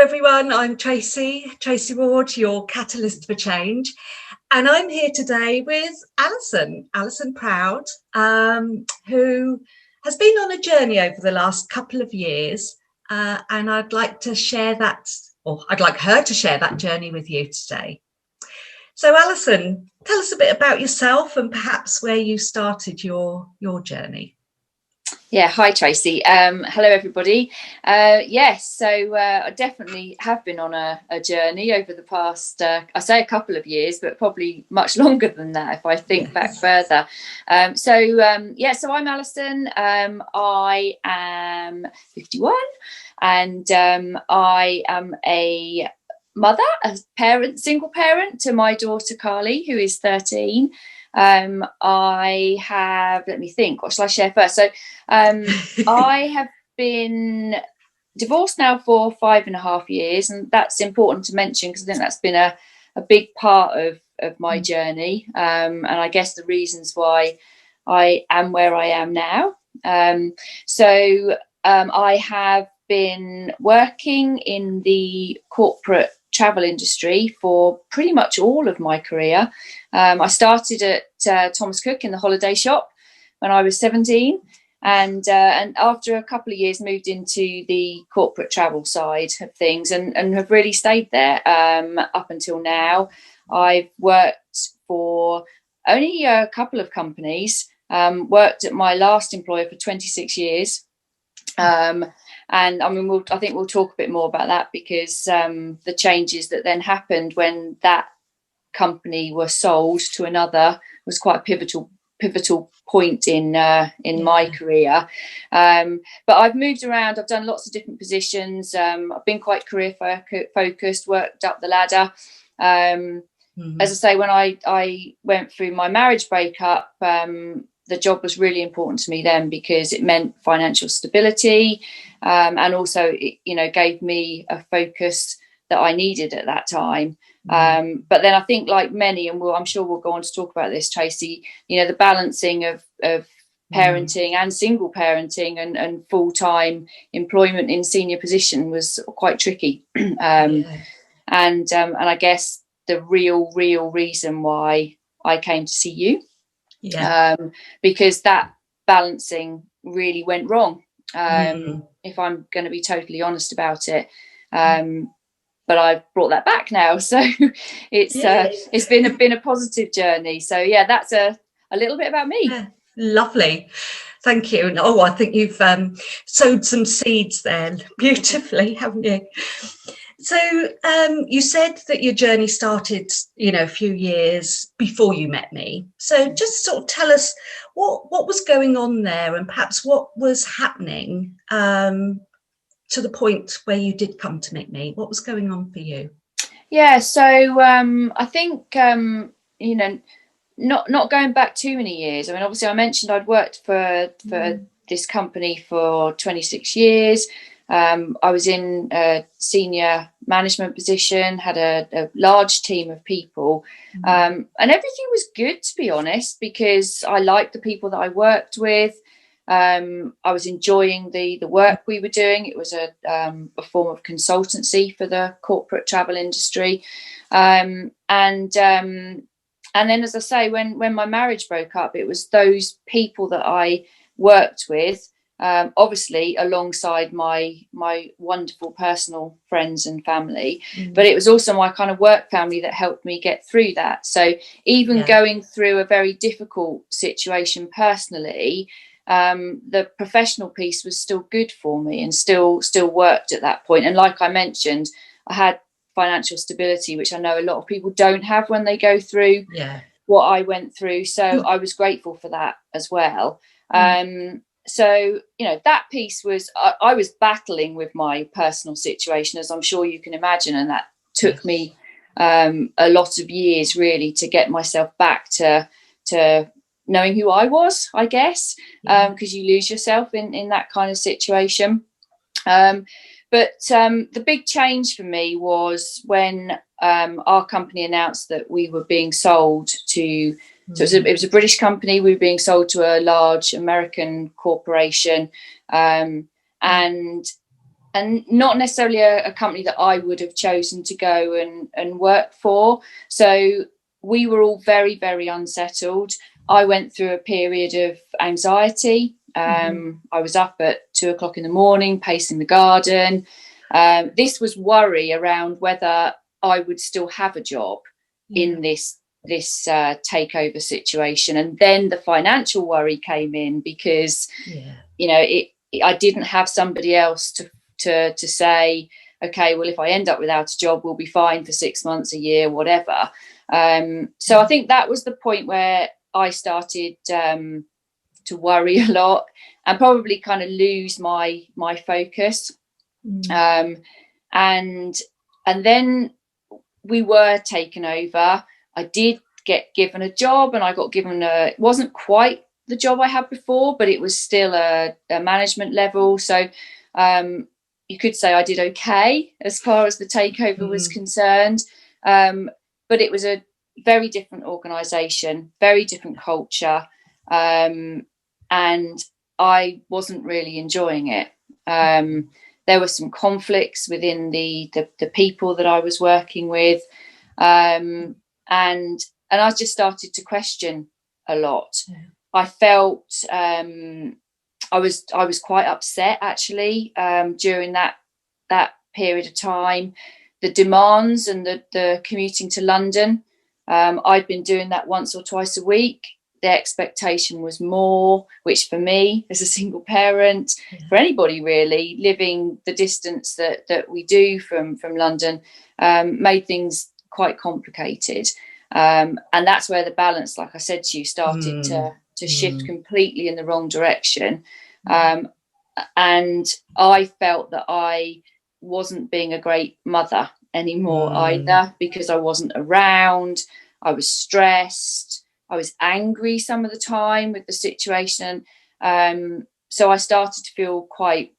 everyone, I'm Tracy Ward, your Catalyst for Change. And I'm here today with Alison Proud, who has been on a journey over the last couple of years. And I'd like her to share that journey with you today. So Alison, tell us a bit about yourself and perhaps where you started your journey. Yeah, hi Tracy. Hello everybody. I definitely have been on a journey over the past, I say a couple of years, but probably much longer than that if I think back further. So I'm Alison. I am 51 and I am a mother, a parent, single parent to my daughter Carly, who is 13. I have, let me think, what shall I share first? So I have been divorced now for 5.5 years, and that's important to mention because I think that's been a big part of my journey, and I guess the reasons why I am where I am now. I have been working in the corporate travel industry for pretty much all of my career. I started at Thomas Cook in the holiday shop when I was 17, and after a couple of years moved into the corporate travel side of things and have really stayed there up until now. I've worked for only a couple of companies, worked at my last employer for 26 years. And I mean, I think we'll talk a bit more about that because the changes that then happened when that company was sold to another was quite a pivotal point in my career. But I've moved around. I've done lots of different positions. I've been quite career focused, worked up the ladder. As I say, when I went through my marriage breakup, the job was really important to me then because it meant financial stability, and also it, gave me a focus that I needed at that time. But then I think, like many, and I'm sure we'll go on to talk about this, Tracy, the balancing of parenting and single parenting and full-time employment in senior position was quite tricky. And I guess the real reason why I came to see you, because that balancing really went wrong, if I'm going to be totally honest about it. But I've brought that back now, so it's been a positive journey. So that's a little bit about me. Lovely, thank you. And I think you've sowed some seeds there beautifully, haven't you? So you said that your journey started, a few years before you met me. So just sort of tell us what was going on there, and perhaps what was happening to the point where you did come to meet me. What was going on for you? Yeah, so I think not going back too many years. I mean, obviously I mentioned I'd worked for this company for 26 years. I was in a senior management position, had a large team of people, and everything was good, to be honest, because I liked the people that I worked with. I was enjoying the work we were doing. It was a form of consultancy for the corporate travel industry, and then, as I say, when my marriage broke up, it was those people that I worked with, obviously alongside my wonderful personal friends and family, but it was also my kind of work family that helped me get through that. So even going through a very difficult situation personally, the professional piece was still good for me and still worked at that point. And like I mentioned, I had financial stability, which I know a lot of people don't have when they go through what I went through. So I was grateful for that as well. So, that piece was, I was battling with my personal situation, as I'm sure you can imagine. And that took me a lot of years really to get myself back to knowing who I was, I guess, because you lose yourself in that kind of situation. But the big change for me was when our company announced that we were being sold to, so it was a British company. We were being sold to a large American corporation. And not necessarily a company that I would have chosen to go and work for. So we were all very, very unsettled. I went through a period of anxiety. I was up at 2:00 in the morning, pacing the garden. This was worry around whether I would still have a job in this takeover situation. And then the financial worry came in because, I didn't have somebody else to say, okay, well, if I end up without a job, we'll be fine for 6 months, a year, whatever. So I think that was the point where I started to worry a lot and probably kind of lose my focus. And then we were taken over. I did get given a job, and I got given it wasn't quite the job I had before, but it was still a management level. So you could say I did okay as far as the takeover was concerned. But it was a very different organisation, very different culture. And I wasn't really enjoying it. There were some conflicts within the people that I was working with. And I just started to question a lot. I felt I was quite upset actually during that period of time. The demands and the commuting to London, I'd been doing that once or twice a week. The expectation was more, which for me as a single parent, for anybody really living the distance that we do from London, made things quite complicated. And that's where the balance, like I said to you, started to shift completely in the wrong direction. And I felt that I wasn't being a great mother anymore either, because I wasn't around. I was stressed. I was angry some of the time with the situation. So I started to feel quite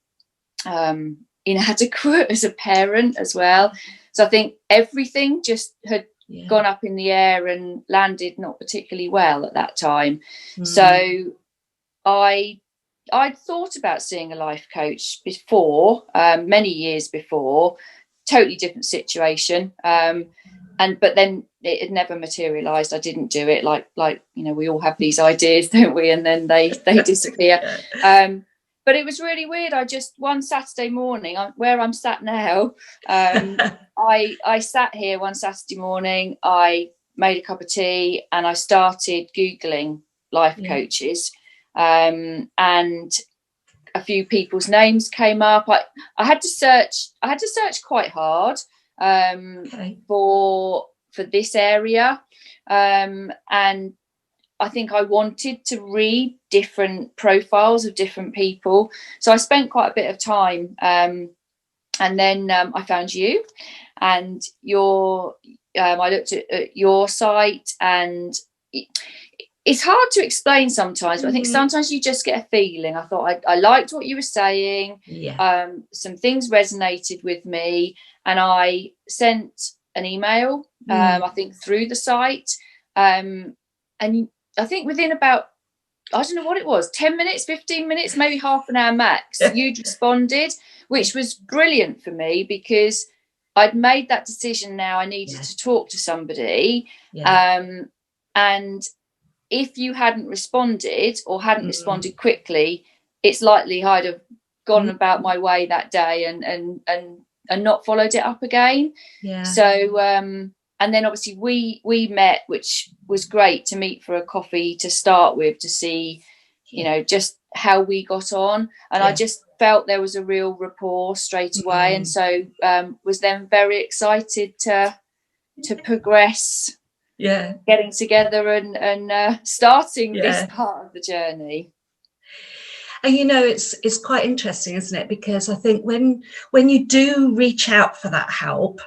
inadequate as a parent as well. So I think everything just had gone up in the air and landed not particularly well at that time. So I'd thought about seeing a life coach before, many years before, totally different situation. But then it had never materialized. I didn't do it. Like we all have these ideas, don't we? And then they disappear. But it was really weird. I just, one Saturday morning, where I'm sat now, I sat here one Saturday morning, I made a cup of tea and I started Googling life coaches. And a few people's names came up. I had to search quite hard for this area. And I think I wanted to read different profiles of different people. So I spent quite a bit of time. And then I found you and I looked at your site, and it's hard to explain sometimes, but I think sometimes you just get a feeling. I thought I liked what you were saying. Some things resonated with me, and I sent an email, I think through the site. And I think within about, I don't know what it was, 10 minutes, 15 minutes, maybe half an hour max, you'd responded, which was brilliant for me because I'd made that decision now. I needed to talk to somebody. And if you hadn't responded or hadn't responded quickly, it's likely I'd have gone about my way that day and not followed it up again. So and then obviously we met, which was great to meet for a coffee to start with, to see just how we got on. And I just felt there was a real rapport straight away. And so was then very excited to progress, getting together and starting this part of the journey. And it's quite interesting, isn't it? Because I think when you do reach out for that help,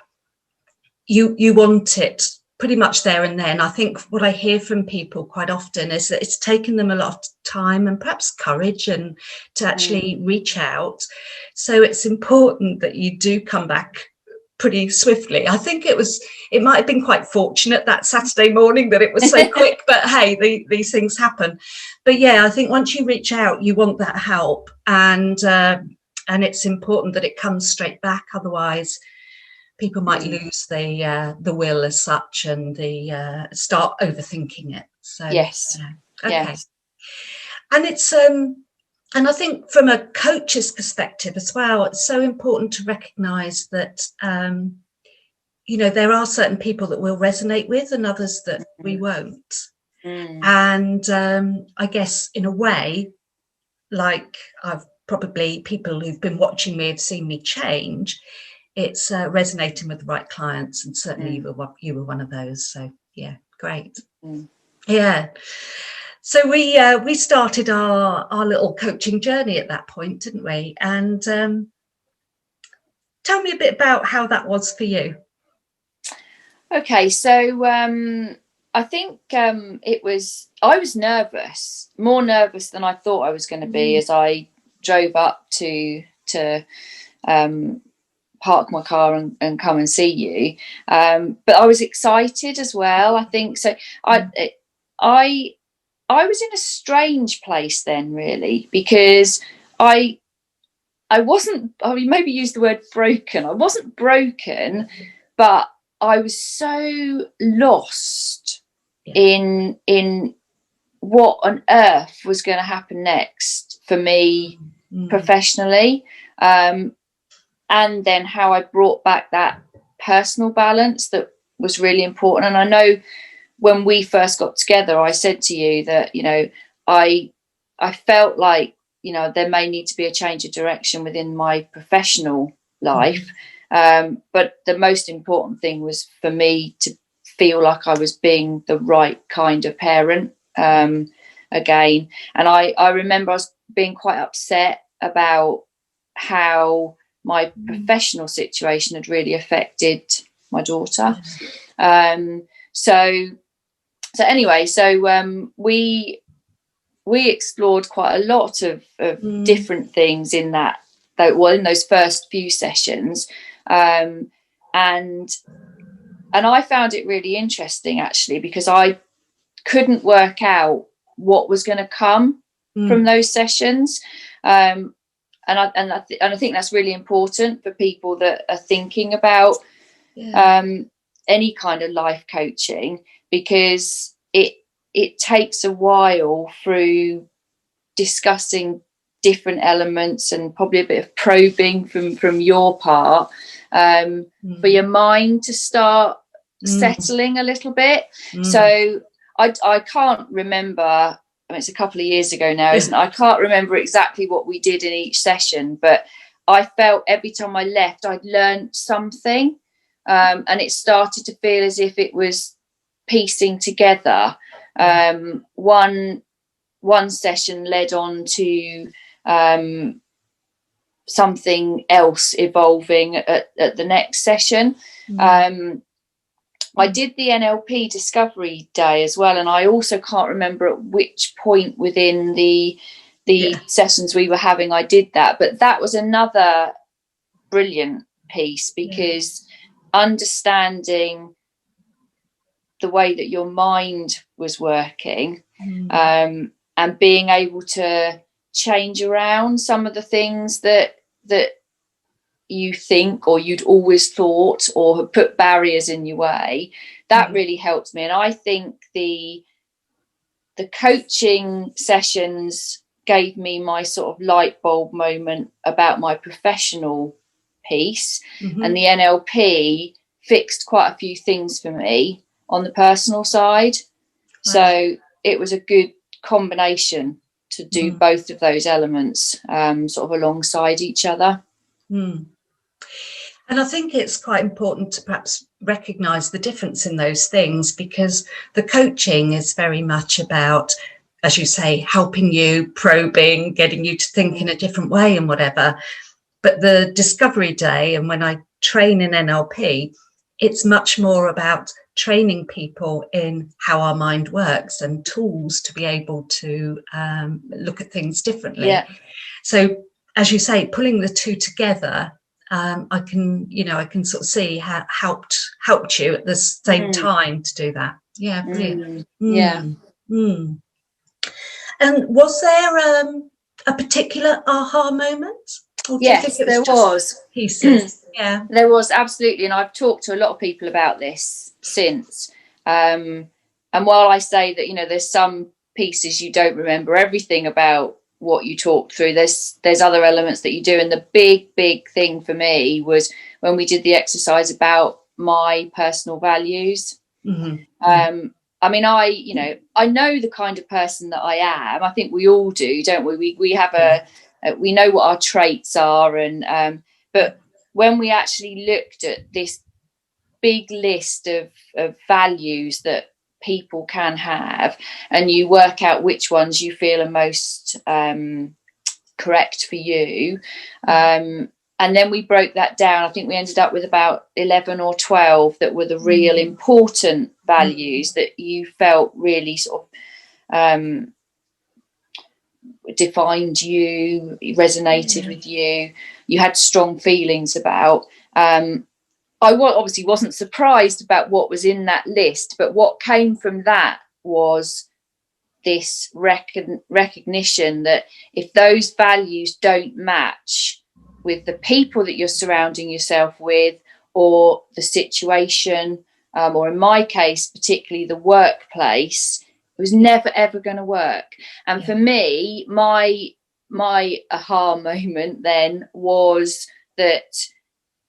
you want it pretty much there and then. I think what I hear from people quite often is that it's taken them a lot of time and perhaps courage and to actually reach out. So it's important that you do come back pretty swiftly. I think it might have been quite fortunate that Saturday morning that it was so quick, but hey, these things happen. But I think once you reach out, you want that help, and and it's important that it comes straight back. Otherwise, people might lose the will as such, and the start overthinking it. So yes, yeah. Okay. yes. And it's and I think from a coach's perspective as well, it's so important to recognise that you know, there are certain people that we'll resonate with and others that we won't. And I guess in a way, like I've probably, people who've been watching me have seen me change. It's resonating with the right clients, and certainly you were one of those. So yeah, great. Yeah. So we started our little coaching journey at that point, didn't we? And tell me a bit about how that was for you. Okay, so I think I was nervous, more nervous than I thought I was going to be, as I drove up to park my car and come and see you. But I was excited as well, I think. So I was in a strange place then, really, because I wasn't, I mean, maybe use the word broken. I wasn't broken, but I was so lost in what on earth was going to happen next for me professionally, and then how I brought back that personal balance that was really important. And I know when we first got together, I said to you that, you know, I felt like, you know, there may need to be a change of direction within my professional life. But the most important thing was for me to feel like I was being the right kind of parent again. And I remember I was being quite upset about how my professional situation had really affected my daughter. So anyway, we explored quite a lot of different things in in those first few sessions. And I found it really interesting, actually, because I couldn't work out what was going to come from those sessions. And I think that's really important for people that are thinking about any kind of life coaching, because it takes a while through discussing different elements and probably a bit of probing from your part for your mind to start settling a little bit. So I can't remember, I mean, it's a couple of years ago now, isn't it? I can't remember exactly what we did in each session, but I felt every time I left I'd learned something, and it started to feel as if it was piecing together. One session led on to something else evolving at the next session. I did the NLP Discovery Day as well, and I also can't remember at which point within the sessions we were having I did that, but that was another brilliant piece, because understanding the way that your mind was working, and being able to change around some of the things that you think or you'd always thought or have put barriers in your way, that really helped me. And I think the coaching sessions gave me my sort of light bulb moment about my professional piece, and the NLP fixed quite a few things for me on the personal side. So it was a good combination to do both of those elements sort of alongside each other. And I think it's quite important to perhaps recognise the difference in those things, because the coaching is very much about, as you say, helping you, probing, getting you to think in a different way and whatever. But the Discovery Day, and when I train in NLP, it's much more about training people in how our mind works and tools to be able to look at things differently. So, as you say, pulling the two together, I can sort of see how helped you at the same time to do that. Yeah, brilliant. And was there a particular aha moment? Or do you think Yes, it was there just was. pieces? Yeah. There was, absolutely, and I've talked to a lot of people about this since. And while I say that, there's some pieces you don't remember everything about what you talked through, there's other elements that you do. And the big thing for me was when we did the exercise about my personal values. Mm-hmm. I mean, I know the kind of person that I am. I think we all do, don't we? We have we know what our traits are, and but when we actually looked at this big list of values that people can have, and you work out which ones you feel are most correct for you, and then we broke that down. I think we ended up with about 11 or 12 that were the real important values that you felt really sort of defined you, resonated with you, you had strong feelings about. I obviously wasn't surprised about what was in that list, but what came from that was this recognition that if those values don't match with the people that you're surrounding yourself with, or the situation, or in my case, particularly the workplace, it was never ever going to work. And for me, my aha moment then was that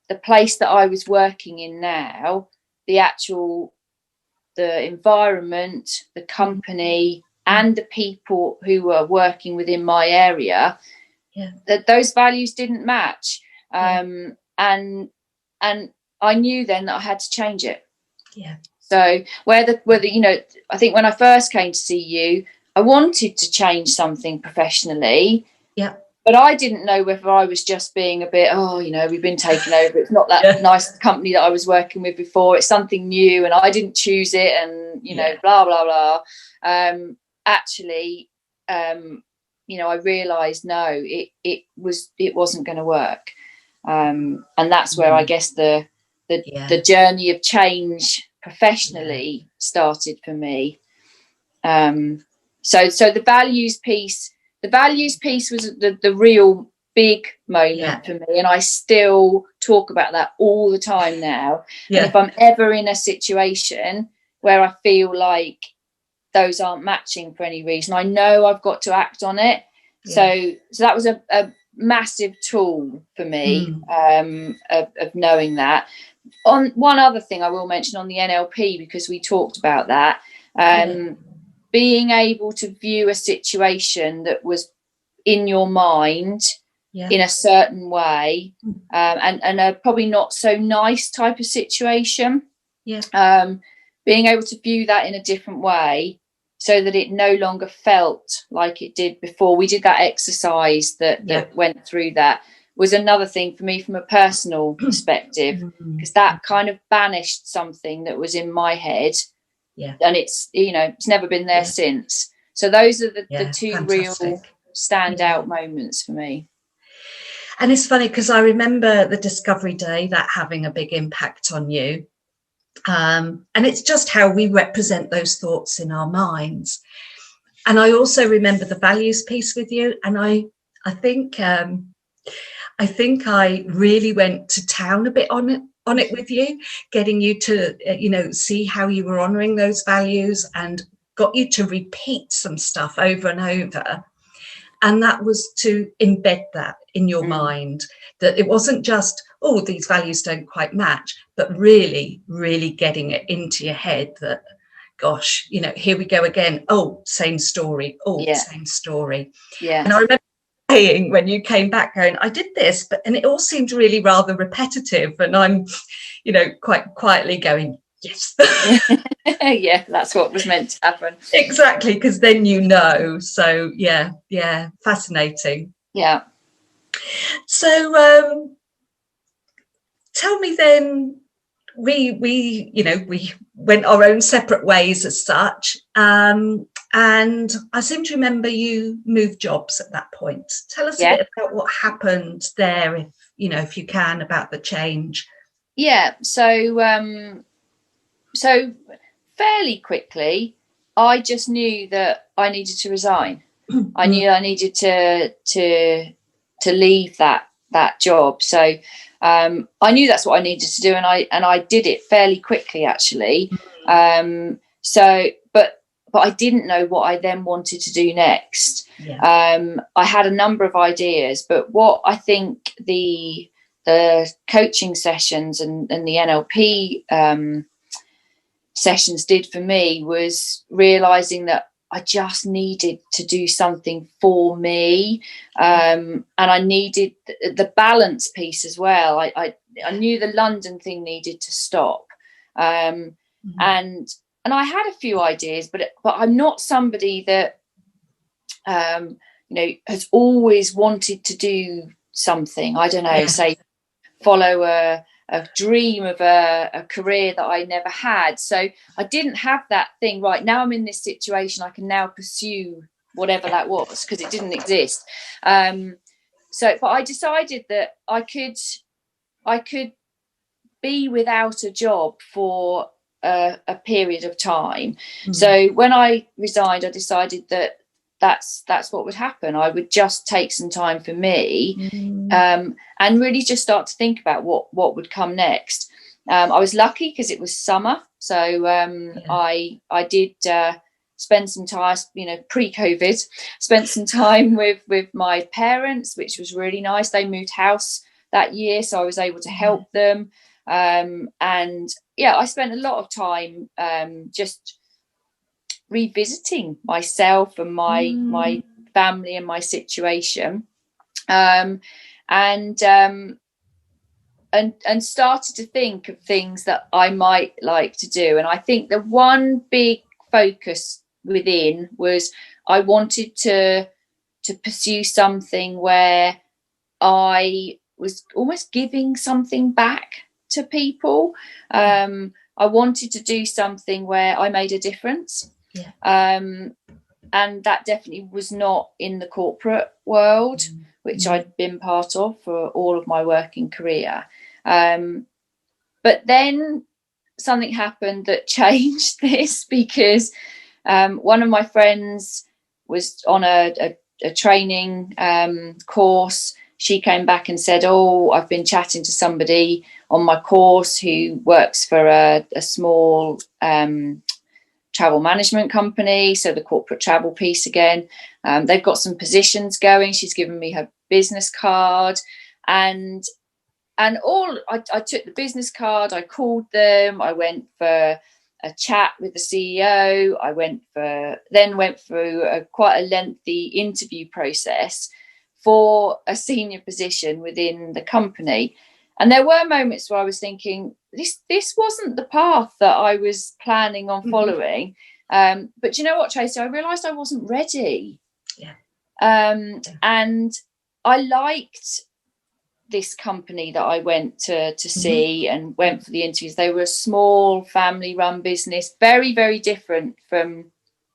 the place that I was working in now, the environment, the company, and the people who were working within my area, that those values didn't match. And I knew then that I had to change it. So whether I think when I first came to see you, I wanted to change something professionally. But I didn't know whether I was just being a bit, we've been taken over. It's not that nice company that I was working with before. It's something new and I didn't choose it, and, blah, blah, blah. Actually, I realised, no, it wasn't going to work. And that's where I guess the journey of change professionally started for me. So the values piece was the real big moment for me, and I still talk about that all the time now. And if I'm ever in a situation where I feel like those aren't matching for any reason, I know I've got to act on it. So that was a massive tool for me, of knowing that. On one other thing I will mention on the NLP, because we talked about that, being able to view a situation that was in your mind in a certain way, and a probably not so nice type of situation, being able to view that in a different way so that it no longer felt like it did before. We did that exercise that went through that, was another thing for me from a personal perspective, because that kind of banished something that was in my head. And it's never been there since. So those are the two real standout moments for me. And it's funny because I remember the Discovery Day, that having a big impact on you. And it's just how we represent those thoughts in our minds. And I also remember the values piece with you. And I think I really went to town a bit on it with you, getting you to, see how you were honouring those values, and got you to repeat some stuff over and over. And that was to embed that in your mind, that it wasn't just, these values don't quite match, but really, really getting it into your head that, gosh, here we go again. Same story. Same story. Yeah. And I remember saying when you came back going, I did this, and it all seemed really rather repetitive. And I'm, quite quietly going, yes. Yeah, that's what was meant to happen. Exactly, because then So yeah, fascinating. Yeah. So tell me then, we went our own separate ways as such, and I seem to remember you moved jobs at that point. Tell us a bit about what happened there, if you can, about the change. So fairly quickly, I just knew that I needed to resign. I knew I needed to leave that that job. So I knew that's what I needed to do, and I did it fairly quickly, actually. But I didn't know what I then wanted to do next. I had a number of ideas, but what I think the coaching sessions and the NLP sessions did for me was realizing that I just needed to do something for me, and I needed the balance piece as well. I knew the London thing needed to stop, and I had a few ideas, but I'm not somebody that has always wanted to do something. I don't know, say follow a dream of a career that I never had. So I didn't have that thing. Right now I'm in this situation, I can now pursue whatever that was, because it didn't exist. But I decided that I could be without a job for a period of time. So when I resigned, I decided that that's what would happen. I would just take some time for me, and really just start to think about what would come next. I was lucky because it was summer, so I did spend some time, pre-COVID, spent some time with my parents, which was really nice. They moved house that year, so I was able to help them, and I spent a lot of time just revisiting myself and my family and my situation, and started to think of things that I might like to do. And I think the one big focus within was I wanted to pursue something where I was almost giving something back to people. I wanted to do something where I made a difference. And that definitely was not in the corporate world, which I'd been part of for all of my working career. But then something happened that changed this, because one of my friends was on a training course. She came back and said, I've been chatting to somebody on my course who works for a small travel management company, so the corporate travel piece again. They've got some positions going. She's given me her business card, and I took the business card, I called them, I went for a chat with the CEO, I went through quite a lengthy interview process for a senior position within the company. And there were moments where I was thinking, this wasn't the path that I was planning on following. But you know what, Tracy? I realised I wasn't ready. And I liked this company that I went to see and went for the interviews. They were a small family-run business, very, very different from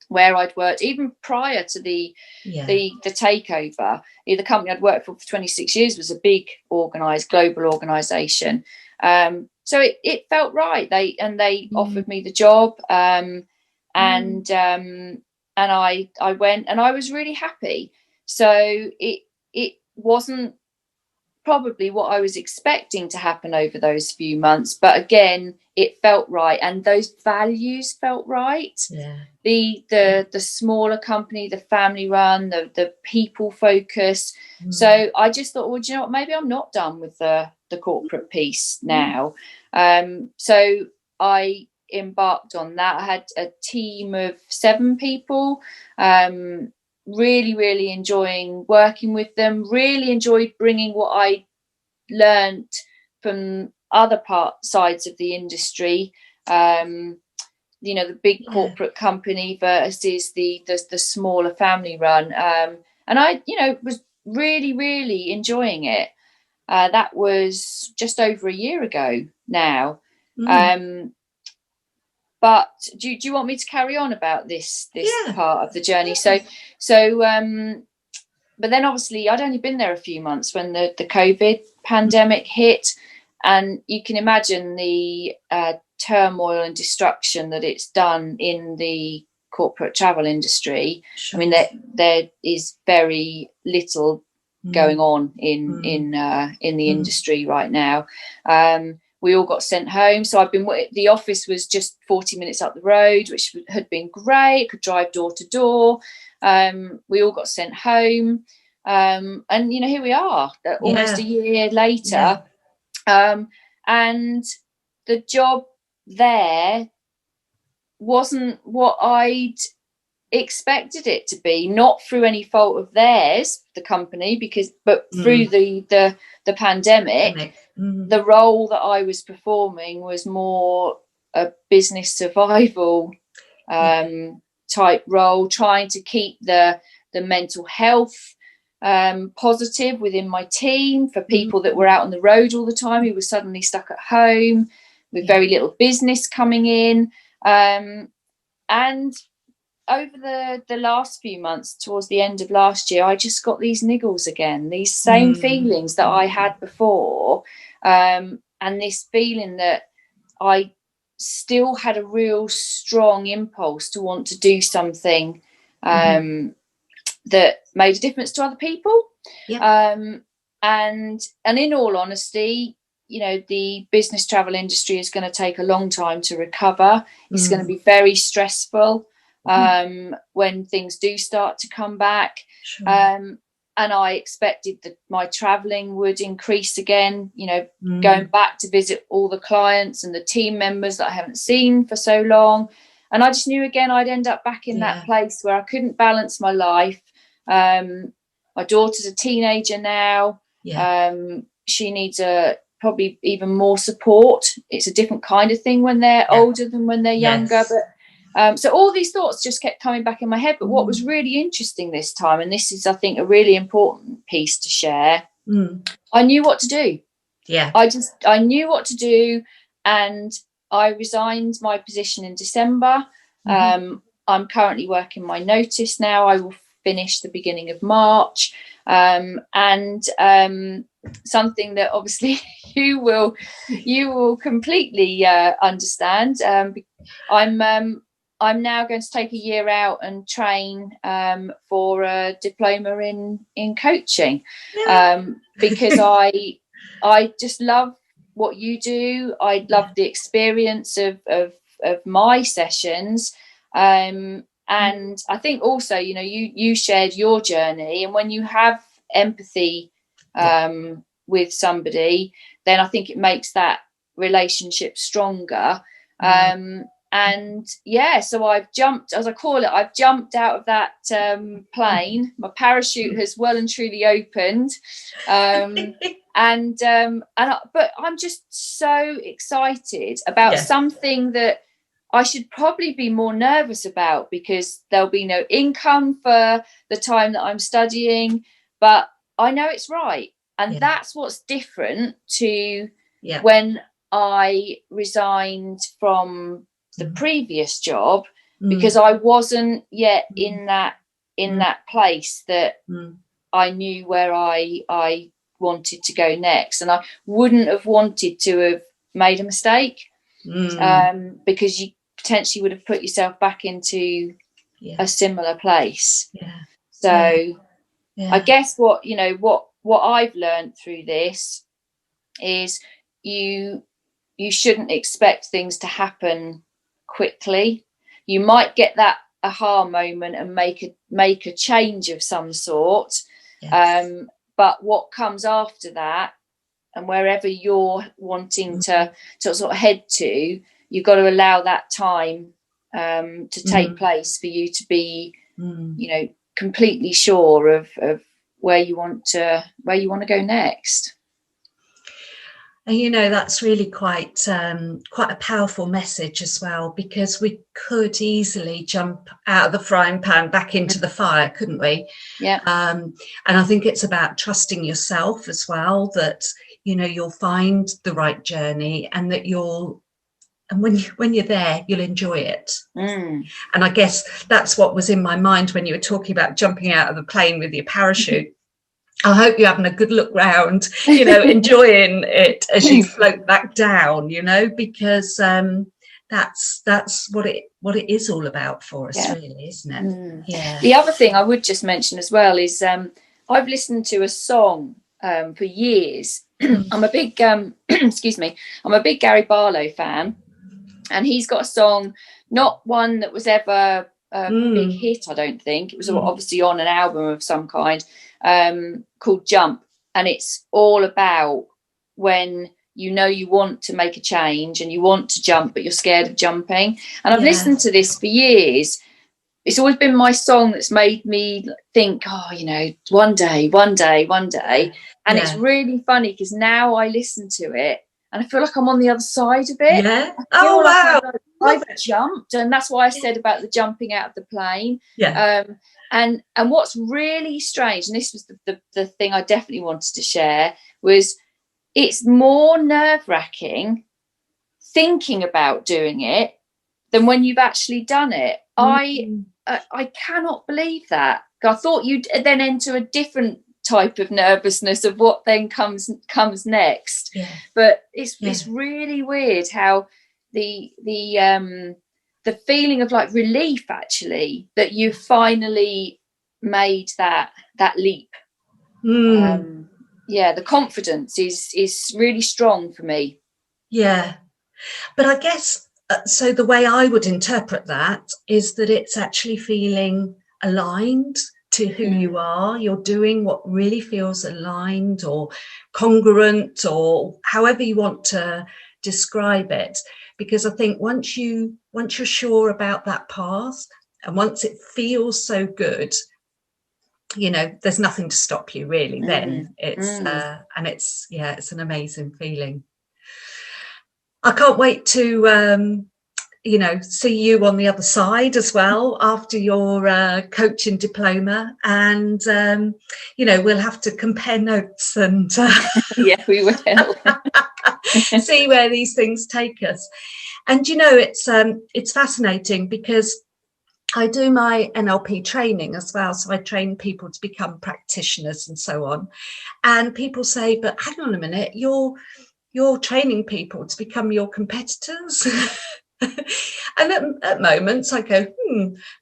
where I'd worked even prior to the takeover. The company I'd worked for 26 years was a big global organisation. So it felt right. They offered me the job, and I went, and I was really happy. So it wasn't probably what I was expecting to happen over those few months, but again, it felt right, and those values felt right. The smaller company, the family run, the people focus. So I just thought, well, do you know what, maybe I'm not done with the corporate piece now. So I embarked on that. I had a team of 7 people, really, really enjoying working with them, really enjoyed bringing what I learned from other sides of the industry, the big corporate company versus the smaller family run, and I was really, really enjoying it. That was just over a year ago now. But do you want me to carry on about this part of the journey? So but then obviously I'd only been there a few months when the COVID pandemic hit, and you can imagine the turmoil and destruction that it's done in the corporate travel industry. I mean, there is very little going on in the industry right now. We all got sent home, so the office was just 40 minutes up the road, which had been great. Could drive door to door. We all got sent home, and here we are, almost a year later. And the job there wasn't what I'd expected it to be, not through any fault of theirs, the company, but through the pandemic. The role that I was performing was more a business survival type role, trying to keep the mental health positive within my team for people that were out on the road all the time, who were suddenly stuck at home with very little business coming in. And over the last few months, towards the end of last year, I just got these niggles again, these same feelings that I had before, and this feeling that I still had a real strong impulse to want to do something that made a difference to other people. And in all honesty, the business travel industry is going to take a long time to recover. It's going to be very stressful when things do start to come back. And I expected that my traveling would increase again, going back to visit all the clients and the team members that I haven't seen for so long. And I just knew again I'd end up back in that place where I couldn't balance my life. My daughter's a teenager now. She needs probably even more support. It's a different kind of thing when they're older than when they're younger. But so all these thoughts just kept coming back in my head. But what was really interesting this time, and this is, I think, a really important piece to share, I knew what to do. I knew what to do, and I resigned my position in December. I'm currently working my notice now. I will finish the beginning of March. And something that obviously you will completely understand. I'm now going to take a year out and train for a diploma in coaching, because I just love what you do. I love the experience of my sessions, and I think also you shared your journey, and when you have empathy with somebody, then I think it makes that relationship stronger. And so I've jumped, as I call it, I've jumped out of that plane. My parachute has well and truly opened, but I'm just so excited about something that I should probably be more nervous about, because there'll be no income for the time that I'm studying, but I know it's right. And that's what's different to when I resigned from the previous job, because I wasn't yet in that place that I knew where I wanted to go next, and I wouldn't have wanted to have made a mistake, because you potentially would have put yourself back into a similar place. I guess what I've learned through this is you shouldn't expect things to happen quickly. You might get that aha moment and make a change of some sort, but what comes after that, and wherever you're wanting to sort of head to, you've got to allow that time to take place for you to be completely sure of where you want to go next. And that's really quite a powerful message as well, because we could easily jump out of the frying pan back into the fire, couldn't we? And I think it's about trusting yourself as well, that you'll find the right journey, and that when you're there, you'll enjoy it. And I guess that's what was in my mind when you were talking about jumping out of the plane with your parachute. I hope you're having a good look round, enjoying it as you float back down, because that's what it is all about for us, really, isn't it? The other thing I would just mention as well is I've listened to a song for years. I'm a big excuse me, I'm a big Gary Barlow fan, and he's got a song, not one that was ever a big hit, I don't think. It was obviously on an album of some kind, called Jump, and it's all about when you know you want to make a change and you want to jump but you're scared of jumping. And I've listened to this for years. It's always been my song that's made me think, oh, you know, one day. And it's really funny because now I listen to it and I feel like I'm on the other side of it. Yeah. Oh, wow. I've jumped, and that's why I said about the jumping out of the plane. Yeah. And what's really strange, and this was the thing I definitely wanted to share, was it's more nerve-wracking thinking about doing it than when you've actually done it. I cannot believe that. I thought you'd then enter a different type of nervousness of what then comes next. Yeah. But it's really weird how the feeling of like relief, actually, that you finally made that leap. The confidence is really strong for me. Yeah, but I guess so the way I would interpret that is that it's actually feeling aligned to who you are. You're doing what really feels aligned or congruent, or however you want to describe it. Because I think once you're sure about that path, and once it feels so good, you know, there's nothing to stop you really. Then it's and it's an amazing feeling. I can't wait to see you on the other side as well after your coaching diploma, and we'll have to compare notes and yeah, we will see where these things take us. And it's fascinating because I do my NLP training as well, so I train people to become practitioners and so on. And people say, but hang on a minute, you're training people to become your competitors. And at moments I go,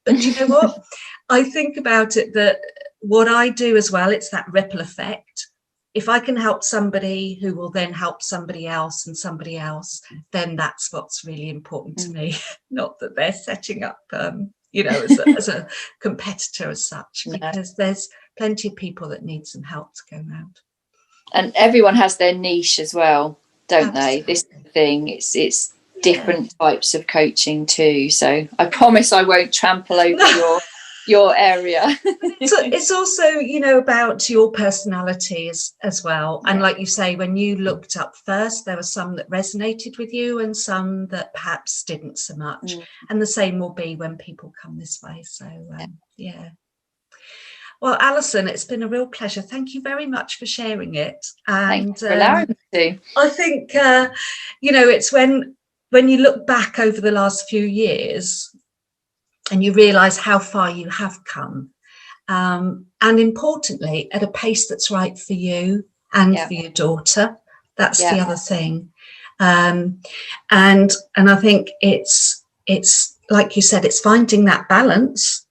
but you know what? I think about it that what I do as well, it's that ripple effect. If I can help somebody who will then help somebody else and somebody else, then that's what's really important to me. Not that they're setting up, as a competitor as such, because there's plenty of people that need some help to go around. And everyone has their niche as well, don't they? This is the thing. It's different types of coaching too. So I promise I won't trample over your area. So it's also, about your personality as well. And like you say, when you looked up first, there were some that resonated with you and some that perhaps didn't so much. And the same will be when people come this way. So Well, Alison, it's been a real pleasure. Thank you very much for sharing it. And thanks for allowing me to. I think, it's when you look back over the last few years and you realise how far you have come, and importantly, at a pace that's right for you and for your daughter. That's the other thing. And I think it's like you said, it's finding that balance.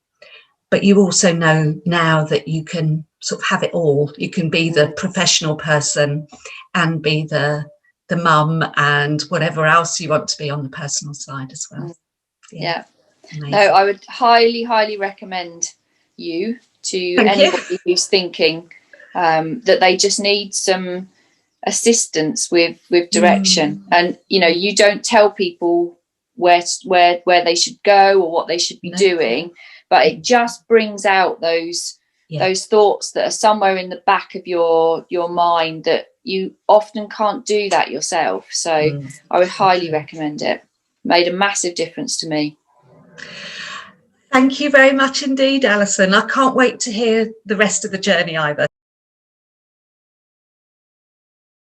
But you also know now that you can sort of have it all. You can be the professional person and be the mum and whatever else you want to be on the personal side as well. Yeah. No, I would highly, highly recommend you to anybody who's thinking that they just need some assistance with direction. And, you don't tell people where they should go or what they should be doing. But it just brings out those thoughts that are somewhere in the back of your mind that you often can't do that yourself. So I would highly recommend it. Made a massive difference to me. Thank you very much indeed, Alison. I can't wait to hear the rest of the journey either.